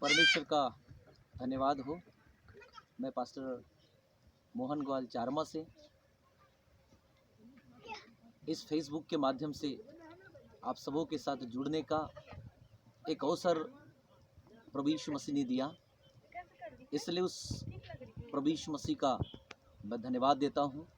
परमेश्वर का धन्यवाद हो। मैं पास्टर मोहन ग्वाल चारमा से इस फेसबुक के माध्यम से आप सबों के साथ जुड़ने का एक अवसर प्रभु यीशु मसीह ने दिया, इसलिए उस प्रभु यीशु मसीह का मैं धन्यवाद देता हूँ।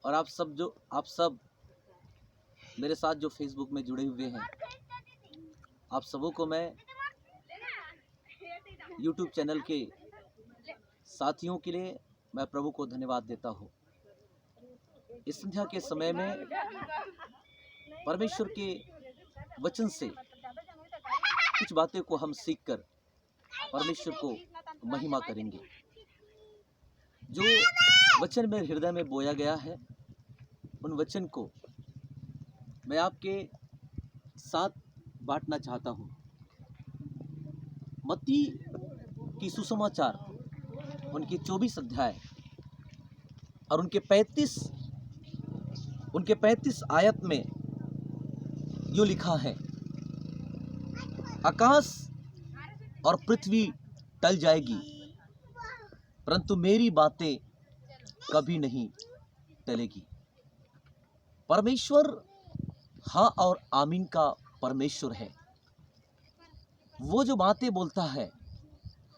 और आप सब मेरे साथ जो फेसबुक में जुड़े हुए हैं, आप सबों को मैं यूट्यूब चैनल के साथियों के लिए मैं प्रभु को धन्यवाद देता हूँ। इस संध्या के समय में परमेश्वर के वचन से कुछ बातें को हम सीखकर परमेश्वर को महिमा करेंगे। जो वचन मेरे हृदय में बोया गया है, उन वचन को मैं आपके साथ बांटना चाहता हूँ। मत्ती की सुसमाचार उनकी 24 अध्याय और उनके 35 आयत में यो लिखा है, आकाश और पृथ्वी टल जाएगी परंतु मेरी बातें कभी नहीं टलेगी। परमेश्वर हाँ और आमीन का परमेश्वर है। वो जो बातें बोलता है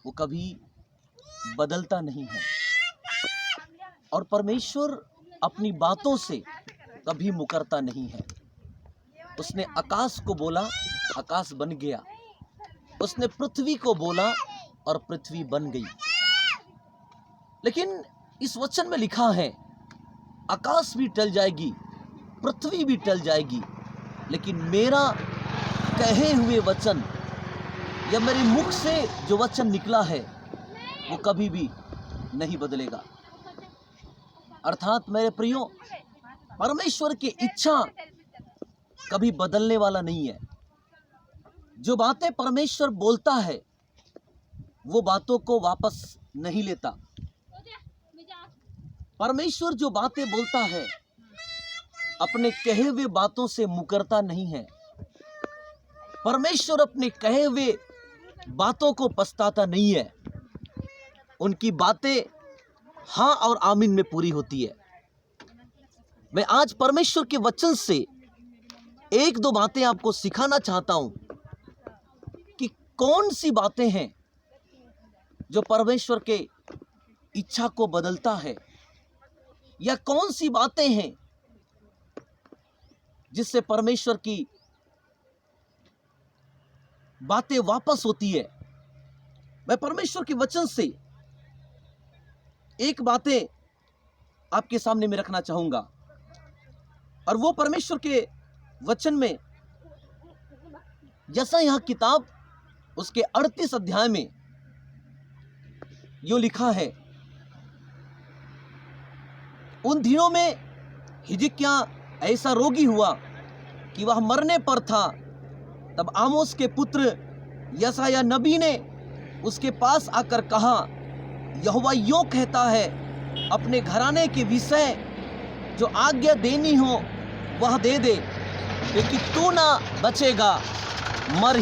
वो कभी बदलता नहीं है, और परमेश्वर अपनी बातों से कभी मुकरता नहीं है। उसने आकाश को बोला, आकाश बन गया। उसने पृथ्वी को बोला और पृथ्वी बन गई। लेकिन इस वचन में लिखा है, आकाश भी टल जाएगी, पृथ्वी भी टल जाएगी, लेकिन मेरा कहे हुए वचन या मेरे मुख से जो वचन निकला है वो कभी भी नहीं बदलेगा। अर्थात मेरे प्रियो, परमेश्वर की इच्छा कभी बदलने वाला नहीं है। जो बातें परमेश्वर बोलता है वो बातों को वापस नहीं लेता। परमेश्वर जो बातें बोलता है अपने कहे हुए बातों से मुकरता नहीं है। परमेश्वर अपने कहे हुए बातों को पछताता नहीं है। उनकी बातें हाँ और आमीन में पूरी होती है। मैं आज परमेश्वर के वचन से एक दो बातें आपको सिखाना चाहता हूं कि कौन सी बातें हैं जो परमेश्वर के इच्छा को बदलता है, या कौन सी बातें हैं जिससे परमेश्वर की बातें वापस होती है। मैं परमेश्वर के वचन से एक बातें आपके सामने में रखना चाहूंगा, और वो परमेश्वर के वचन में जैसा यहां किताब उसके 38 अध्याय में यो लिखा है, उन दिनों में हिजकिय्याह ऐसा रोगी हुआ कि वह मरने पर था। तब आमोस के पुत्र यशायाह नबी ने उसके पास आकर कहा, यहोवा यों कहता है, अपने घराने के विषय जो आज्ञा देनी हो वह दे दे, क्योंकि तू ना बचेगा, मर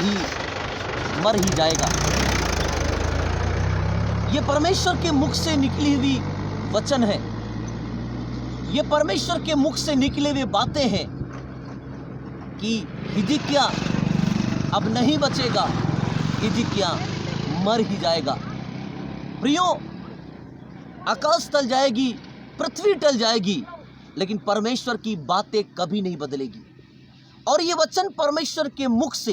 ही जाएगा। ये परमेश्वर के मुख से निकली हुई वचन है। ये परमेश्वर के मुख से निकले हुए बातें हैं कि हिजकिय्याह अब नहीं बचेगा, हिजकिय्याह मर ही जाएगा। प्रियो, आकाश टल जाएगी, पृथ्वी टल जाएगी, लेकिन परमेश्वर की बातें कभी नहीं बदलेगी। और ये वचन परमेश्वर के मुख से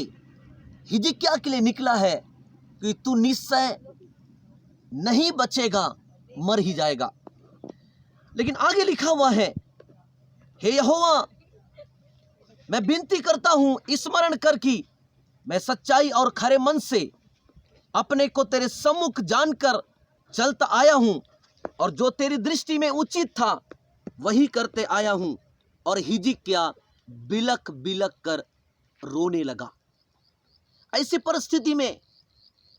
हिजकिय्याह के लिए निकला है कि तू निश्चय नहीं बचेगा, मर ही जाएगा। लेकिन आगे लिखा हुआ है, हे यहोवा, मैं विनती करता हूं, स्मरण कर कि मैं सच्चाई और खरे मन से अपने को तेरे सम्मुख जानकर चलता आया हूं, और जो तेरी दृष्टि में उचित था वही करते आया हूं। और हिजकिय्याह बिलक बिलक कर रोने लगा। ऐसी परिस्थिति में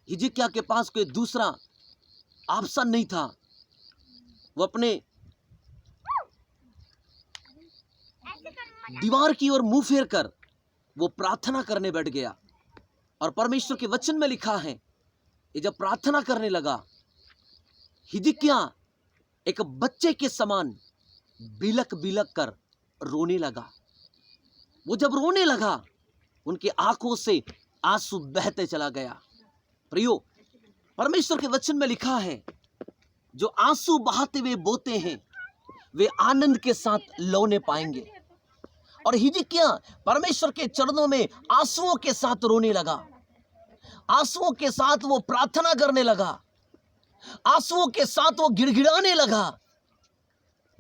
हिजकिय्याह के पास कोई दूसरा ऑप्शन नहीं था। वो अपने दीवार की ओर मुंह फेर कर वो प्रार्थना करने बैठ गया और परमेश्वर के वचन में लिखा है, ये जब प्रार्थना करने लगा, हिजकिय्याह एक बच्चे के समान बिलक बिलक कर रोने लगा। वो जब रोने लगा, उनके आंखों से आंसू बहते चला गया। प्रियो, परमेश्वर के वचन में लिखा है, जो आंसू बहाते हुए बोते हैं वे आनंद के साथ लौने पाएंगे। और हिजकिय्याह परमेश्वर के चरणों में आंसुओं के साथ रोने लगा, आंसुओं के साथ वो प्रार्थना करने लगा, आंसुओं के साथ वो गिड़गिड़ाने लगा।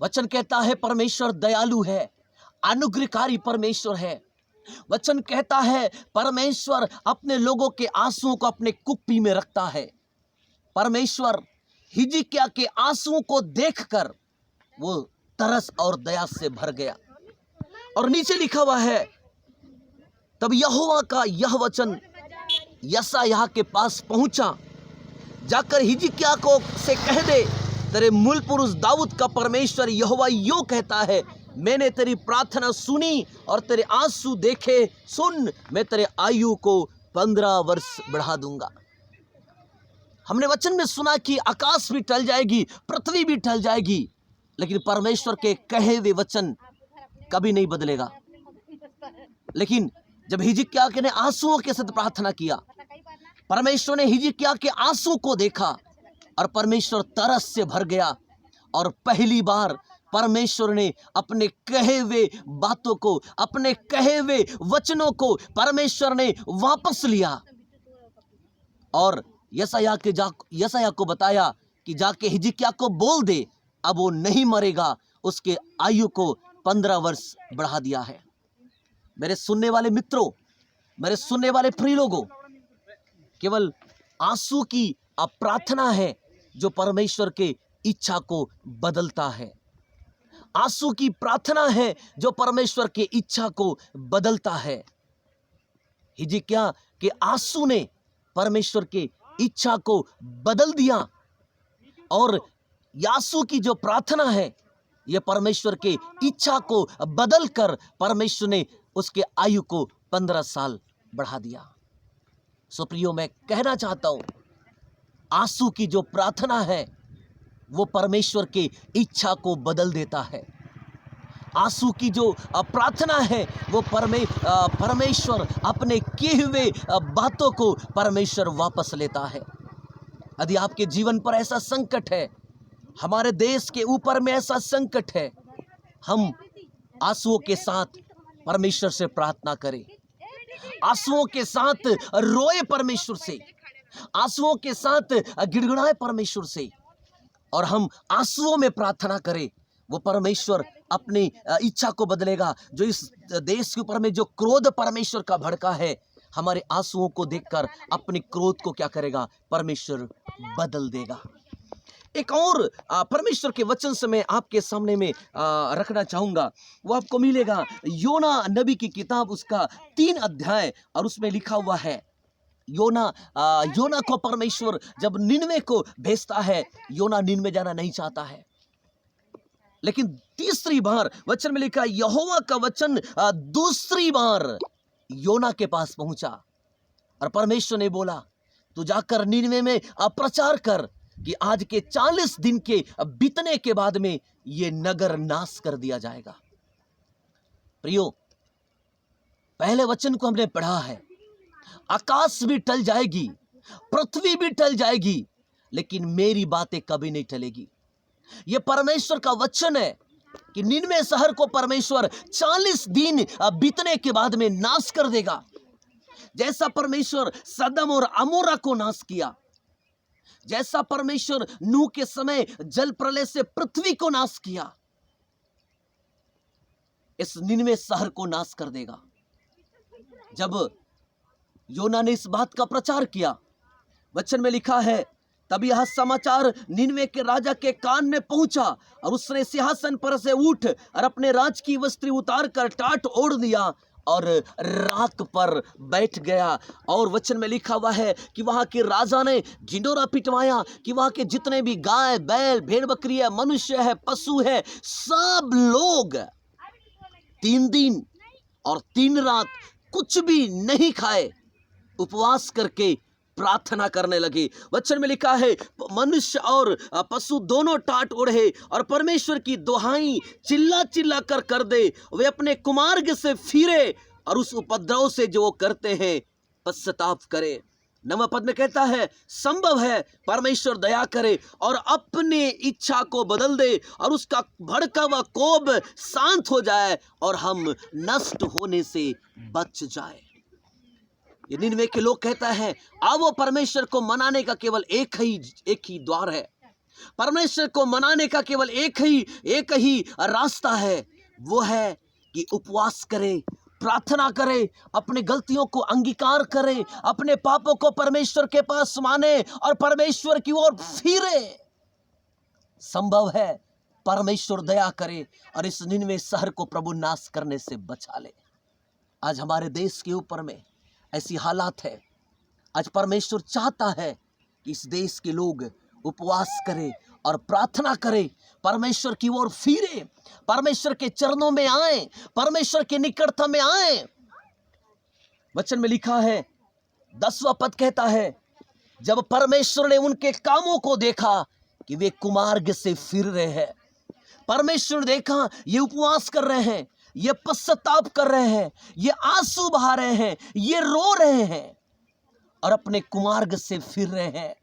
वचन कहता है परमेश्वर दयालु है, अनुग्रहकारी परमेश्वर है। वचन कहता है परमेश्वर अपने लोगों के आंसुओं को अपने कुप्पी में रखता है। परमेश्वर हिजकिय्याह के आंसुओं को देखकर वो तरस और दया से भर गया। और नीचे लिखा हुआ है, तब यहोवा का यह वचन यशायाह के पास पहुंचा, जाकर हिजकिय्याह को से कह दे, तेरे मूल पुरुष दाऊद का परमेश्वर यहोवा यूं कहता है, मैंने तेरी प्रार्थना सुनी और तेरे आंसू देखे। सुन, मैं तेरे आयु को 15 वर्ष बढ़ा दूंगा। हमने वचन में सुना कि आकाश भी टल जाएगी, पृथ्वी भी टल जाएगी, लेकिन परमेश्वर के कहे हुए वचन कभी नहीं बदलेगा। लेकिन जब हिजकिय्याह ने आंसुओं के साथ प्रार्थना किया, परमेश्वर ने हिजकिय्याह के आंसू को देखा और परमेश्वर तरस से भर गया। और पहली बार परमेश्वर ने अपने कहे हुए बातों को, अपने कहे हुए वचनों को परमेश्वर ने वापस लिया और यशायाह को बताया कि जाके हिजकिय्याह को बोल दे, अब वो नहीं मरेगा, उसके आयु को 15 वर्ष बढ़ा दिया है। मेरे सुनने वाले मित्रों, मेरे सुनने वाले प्रिय लोगों, केवल आंसू की प्रार्थना है जो परमेश्वर के इच्छा को बदलता है। आंसू की प्रार्थना है जो परमेश्वर के इच्छा को बदलता है। हिजकिय्याह के आंसू ने परमेश्वर के इच्छा को बदल दिया और यासू की जो प्रार्थना है यह परमेश्वर के इच्छा को बदलकर परमेश्वर ने उसके आयु को 15 साल बढ़ा दिया। सो प्रियो, मैं कहना चाहता हूं, आंसू की जो प्रार्थना है वो परमेश्वर के इच्छा को बदल देता है। आंसू की जो प्रार्थना है वो परमेश्वर अपने किए हुए बातों को परमेश्वर वापस लेता है। यदि आपके जीवन पर ऐसा संकट है, हमारे देश के ऊपर में ऐसा संकट है, हम आंसुओं के साथ परमेश्वर से प्रार्थना करें, आंसुओं के साथ रोए परमेश्वर से, आंसुओं के साथ गिड़गिड़ाए परमेश्वर से, और हम आंसुओं में प्रार्थना करें। वो परमेश्वर अपनी इच्छा को बदलेगा। जो इस देश के ऊपर में जो क्रोध परमेश्वर का भड़का है, हमारे आंसुओं को देखकर अपने क्रोध को क्या करेगा? परमेश्वर बदल देगा। एक और परमेश्वर के वचन से मैं आपके सामने में रखना चाहूँगा, वो आपको मिलेगा योना नबी की किताब, उसका 3 अध्याय, और उसमें लिखा हुआ है योना को परमेश्वर जब निनवे को भेजता है, योना निनवे जाना नहीं चाहता है, लेकिन तीसरी बार वचन में लिखा यहोवा का वचन दूसरी बार योना के पास पहुंचा और परमेश्वर ने बोला, तू जाकर निनवे में प्रचार कर कि आज के 40 दिन के बीतने के बाद में ये नगर नाश कर दिया जाएगा। प्रियो, पहले वचन को हमने पढ़ा है, आकाश भी टल जाएगी, पृथ्वी भी टल जाएगी, लेकिन मेरी बातें कभी नहीं टलेगी। यह परमेश्वर का वचन है कि निनवे शहर को परमेश्वर 40 दिन बीतने के बाद में नाश कर देगा। जैसा परमेश्वर सदम और अमोरा को नाश किया, जैसा परमेश्वर नूह के समय जल प्रलय से पृथ्वी को नाश किया, इस निनवे शहर को नाश कर देगा। जब योना ने इस बात का प्रचार किया, वचन में लिखा है, तब यह समाचार निनवे के राजा के कान में पहुंचा और उसने सिंहासन पर से उठ और अपने राज की वस्त्र उतार कर टाट ओढ़ दिया और राख पर बैठ गया। और वचन में लिखा हुआ है कि वहां के राजा ने ढिंडोरा पिटवाया कि वहां के जितने भी गाय बैल भेड़ बकरी है, मनुष्य है, पशु है, सब लोग 3 दिन और 3 रात कुछ भी नहीं खाए उपवास करके प्रार्थना करने लगे। वचन में लिखा है मनुष्य और पशु दोनों टाट ओढ़े और परमेश्वर की दुहाई चिल्ला चिल्ला कर दे, वे अपने कुमार्ग से फिरे और उस उपद्रव से जो वो करते हैं पश्चाताप करे। 9वें पद में कहता है संभव है परमेश्वर दया करे और अपनी इच्छा को बदल दे और उसका भड़का हुआ कोप शांत हो जाए और हम नष्ट होने से बच जाए। ये निनवे के लोग कहता है अब वो परमेश्वर को मनाने का केवल एक ही द्वार है, परमेश्वर को मनाने का केवल एक ही रास्ता है, वो है कि उपवास करे, प्रार्थना करे, अपनी गलतियों को अंगीकार करे, अपने पापों को परमेश्वर के पास माने और परमेश्वर की ओर फिरे। संभव है परमेश्वर दया करे और इस निनवे शहर को प्रभु नाश करने से बचा ले। आज हमारे देश के ऊपर में ऐसी हालात है। आज परमेश्वर चाहता है कि इस देश के लोग उपवास करें और प्रार्थना करें, परमेश्वर की ओर फिरे, परमेश्वर के चरणों में आए, परमेश्वर के निकटता में आए। वचन में लिखा है 10वां पद कहता है जब परमेश्वर ने उनके कामों को देखा कि वे कुमार्ग से फिर रहे हैं, परमेश्वर ने देखा ये उपवास कर रहे हैं, ये पश्चाताप कर रहे हैं, ये आंसू बहा रहे हैं, ये रो रहे हैं और अपने कुमार्ग से फिर रहे हैं।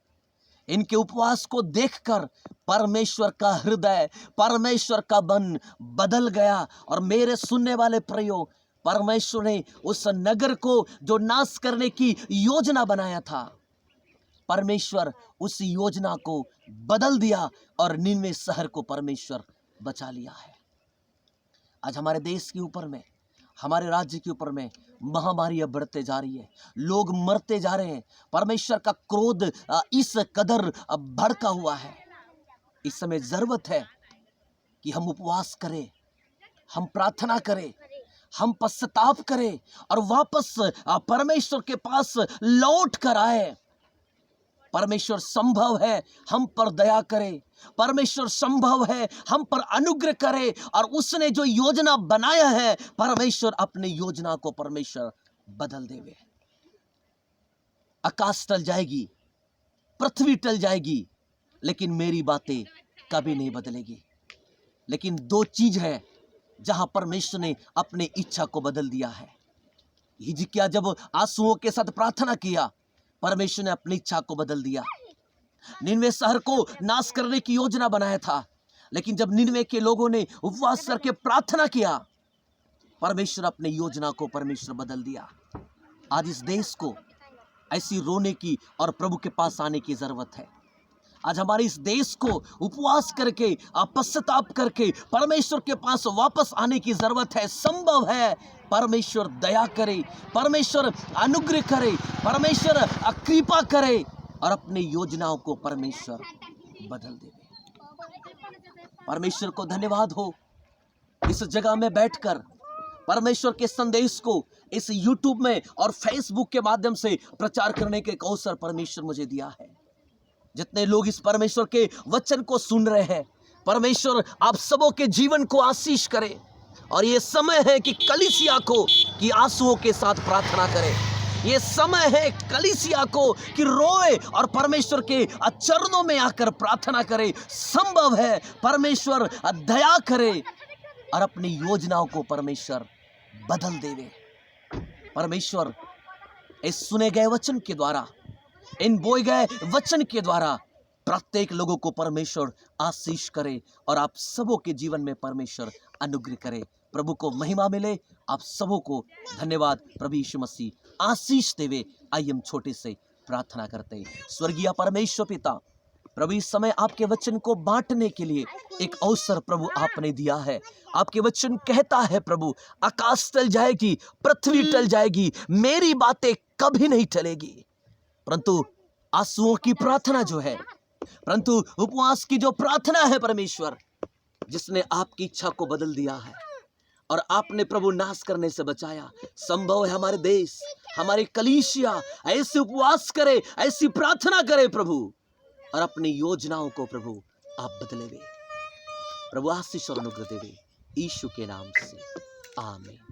इनके उपवास को देखकर परमेश्वर का हृदय, परमेश्वर का मन बदल गया। और मेरे सुनने वाले प्रियो, परमेश्वर ने उस नगर को जो नाश करने की योजना बनाया था, परमेश्वर उस योजना को बदल दिया और निनवे शहर को परमेश्वर बचा लिया है। आज हमारे देश के ऊपर में, हमारे राज्य के ऊपर में महामारी अब बढ़ते जा रही है, लोग मरते जा रहे हैं। परमेश्वर का क्रोध इस कदर भड़का हुआ है। इस समय जरूरत है कि हम उपवास करें, हम प्रार्थना करें, हम पश्चाताप करें और वापस परमेश्वर के पास लौट कर आए। परमेश्वर संभव है हम पर दया करे, परमेश्वर संभव है हम पर अनुग्रह करे और उसने जो योजना बनाया है परमेश्वर अपनी योजना को परमेश्वर बदल देवे। आकाश टल जाएगी, पृथ्वी टल जाएगी, लेकिन मेरी बातें कभी नहीं बदलेगी। लेकिन 2 चीज है जहां परमेश्वर ने अपनी इच्छा को बदल दिया है। हिजकिय्याह जब आंसुओं के साथ प्रार्थना किया, परमेश्वर ने अपनी इच्छा को बदल दिया। निनवे शहर को नाश करने की योजना बनाया था, लेकिन जब निनवे के लोगों ने उपवास करके प्रार्थना किया, परमेश्वर अपनी योजना को परमेश्वर बदल दिया। आज इस देश को ऐसी रोने की और प्रभु के पास आने की जरूरत है। आज हमारे इस देश को उपवास करके, पश्चाताप करके परमेश्वर के पास वापस आने की जरूरत है। संभव है परमेश्वर दया करे, परमेश्वर अनुग्रह करे, परमेश्वर कृपा करे और अपनी योजनाओं को परमेश्वर बदल दे। परमेश्वर को धन्यवाद हो इस जगह में बैठकर परमेश्वर के संदेश को इस YouTube में और Facebook के माध्यम से प्रचार करने के अवसर परमेश्वर मुझे दिया है। जितने लोग इस परमेश्वर के वचन को सुन रहे हैं, परमेश्वर आप सबों के जीवन को आशीष करे और ये समय है कि कलीसिया को कि आंसुओं के साथ प्रार्थना करे। ये समय है कलीसिया को कि रोए और परमेश्वर के चरणों में आकर प्रार्थना करे। संभव है परमेश्वर दया करे और अपनी योजनाओं को परमेश्वर बदल देवे। परमेश्वर इस सुने गए वचन के द्वारा, इन बोए गए वचन के द्वारा प्रत्येक लोगों को परमेश्वर आशीष करे और आप सबों के जीवन में परमेश्वर अनुग्रह करे। प्रभु को महिमा मिले। आप सबों को धन्यवाद। प्रभु यीशु मसीह आशीष देवे। आइए हम छोटे से प्रार्थना करते हैं। स्वर्गीय परमेश्वर पिता, प्रभु इस समय आपके वचन को बांटने के लिए एक अवसर प्रभु आपने दिया है। आपके वचन कहता है प्रभु, आकाश टल जाएगी, पृथ्वी टल जाएगी, मेरी बातें कभी नहीं टलेगी। परंतु आंसुओं की प्रार्थना जो है, परंतु उपवास की जो प्रार्थना है परमेश्वर, जिसने आपकी इच्छा को बदल दिया है और आपने प्रभु नाश करने से बचाया। संभव है हमारे देश, हमारी कलीसिया ऐसे उपवास करे, ऐसी प्रार्थना करे प्रभु और अपनी योजनाओं को प्रभु आप बदलेवे। प्रभु आशीष और अनुग्रह देवे, यीशु के नाम से आमीन।